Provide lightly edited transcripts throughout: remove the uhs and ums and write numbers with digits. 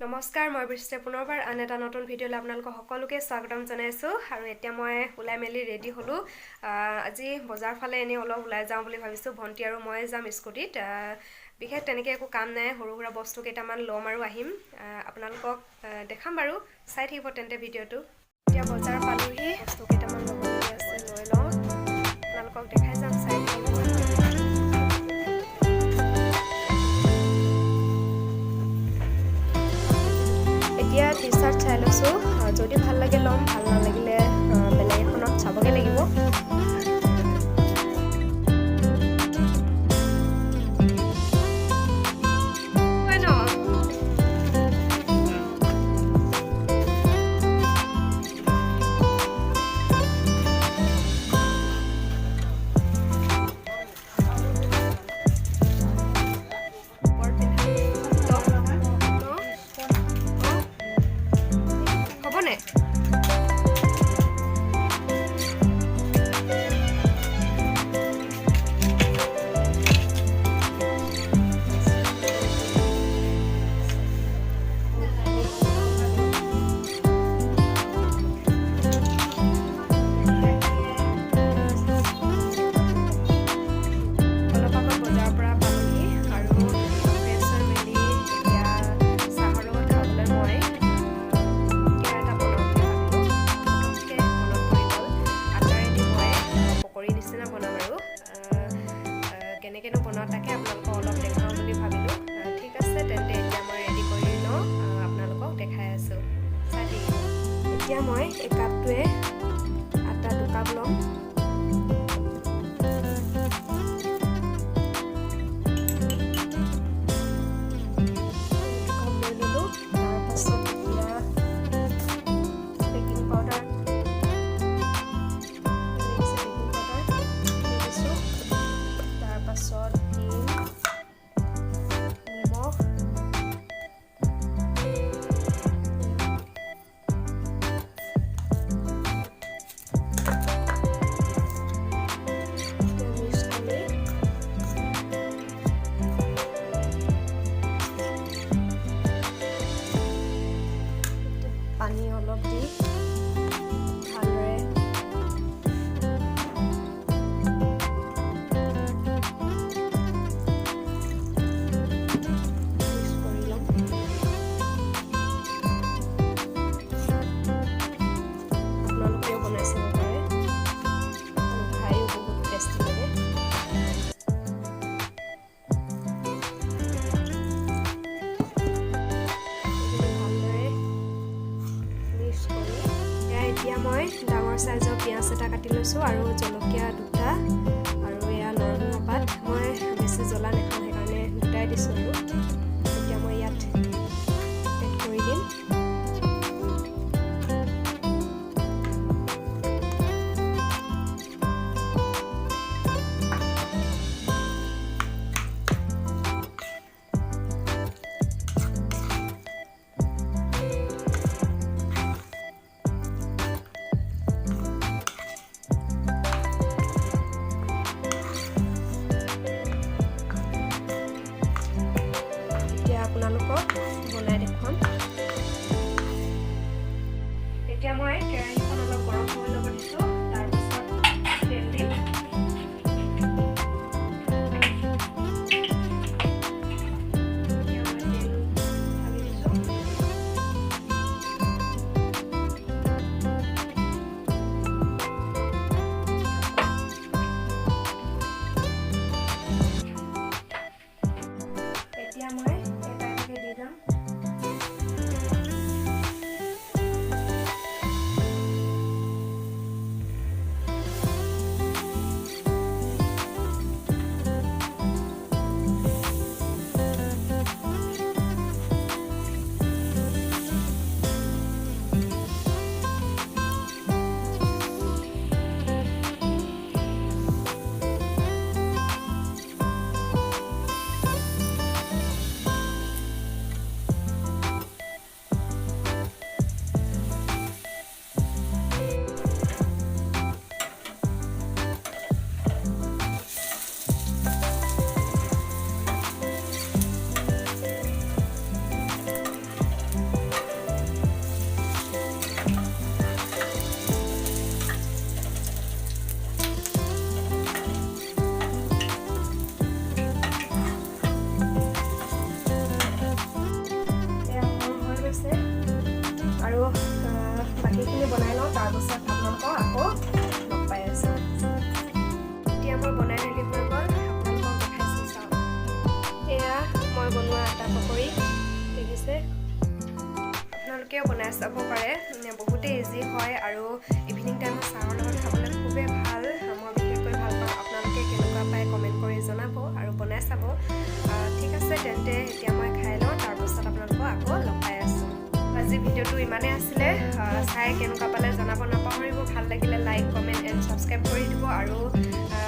নমস্কাৰ মই বৃষ্টি পুনৰবাৰ আন এটা নতুন ভিডিঅ'লৈ আপোনালোকক সকলোকে স্বাগতম জনাইছোঁ আৰু এতিয়া মই ওলাই মেলি ৰেডি হ'লো আজি বজাৰ ফালে এনে অলপ ওলাই যাওঁ বুলি ভাবিছোঁ ভন্টি আৰু মই যাম স্কুটিত বিশেষ তেনেকৈ একো কাম নাই সৰু সুৰা বস্তু কেইটামান ল'ম আৰু আহিম আপোনালোকক দেখাম বাৰু চাই থাকিব তেন্তে ভিডিঅ'টো এতিয়া বজাৰ পালোহি বস্তু কেইটামান ল'বলগীয়া আছে লৈ লওঁ আপোনালোকক দেখাই যাম চাই থাকিব এতিয়া টি-শাৰ্ট চাই লৈছোঁ যদি ভাল লাগে ল'ম ভাল নালাগিলে বেলেগ এখনত চাবগৈ লাগিব কেনেকৈ বনাওঁ তাকে আপোনালোকক অলপ দেখাওঁ বুলি ভাবিলোঁ ঠিক আছে তেন্তে এতিয়া মই ৰেডি কৰি লওঁ আপোনালোকক দেখাই আছোঁ চাই থাকিব এতিয়া মই এই কাপটোৱে আটা 2 কাপ ল'ম পানী অলপ দি ভালদৰে মিক্স কৰি ল'ম আপোনালোকেও বনাই চাব পাৰে খায়ো বহুত টেষ্টি লাগে এতিয়া মই ডাঙৰ সাইজৰ পিঁয়াজ এটা কাটি লৈছোঁ আৰু জলকীয়া 2টা আৰু এয়া নৰসিংহ পাত মই বেছি জ্বলা নাখাওঁ সেইকাৰণে 2টাই দিছোঁ আৰু এতিয়া মই ইয়াত এড কৰি দিম সেইখিনি বনাই লওঁ তাৰপিছত আপোনালোকক আকৌ লগ পাই আছোঁ এতিয়া মই বনাই মেলি হৈ গ'ল আপোনালোকক দেখাইছোঁ চাওক এয়া মই বনোৱা আটা পকৰি দেখিছে আপোনালোকেও বনাই চাব পাৰে বহুতেই ইজি হয় আৰু ইভিনিং টাইমত চাহৰ লগত খাবলৈ খুবেই ভাল মই বিশেষকৈ ভাল পাওঁ আপোনালোকে কেনেকুৱা পায় কমেণ্ট কৰি জনাব আৰু বনাই চাব ঠিক আছে তেন্তে এতিয়া মই খাই লওঁ তাৰপিছত আপোনালোকক আকৌ লগ পাই আছোঁ আজি ভিডিঅ'টো ইমানেই আছিলে চাই কেনেকুৱা পালে জনাব নাপাহৰিব ভাল লাগিলে লাইক কমেণ্ট এণ্ড ছাবস্ক্ৰাইব কৰি দিব আৰু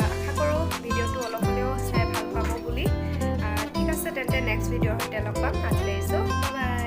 আশা কৰোঁ ভিডিঅ'টো অলপ হ'লেও চাই ভাল পাব বুলি ঠিক আছে তেন্তে নেক্সট ভিডিঅ'ৰ সৈতে লগ পাম আজিলৈ আহিছোঁ বাই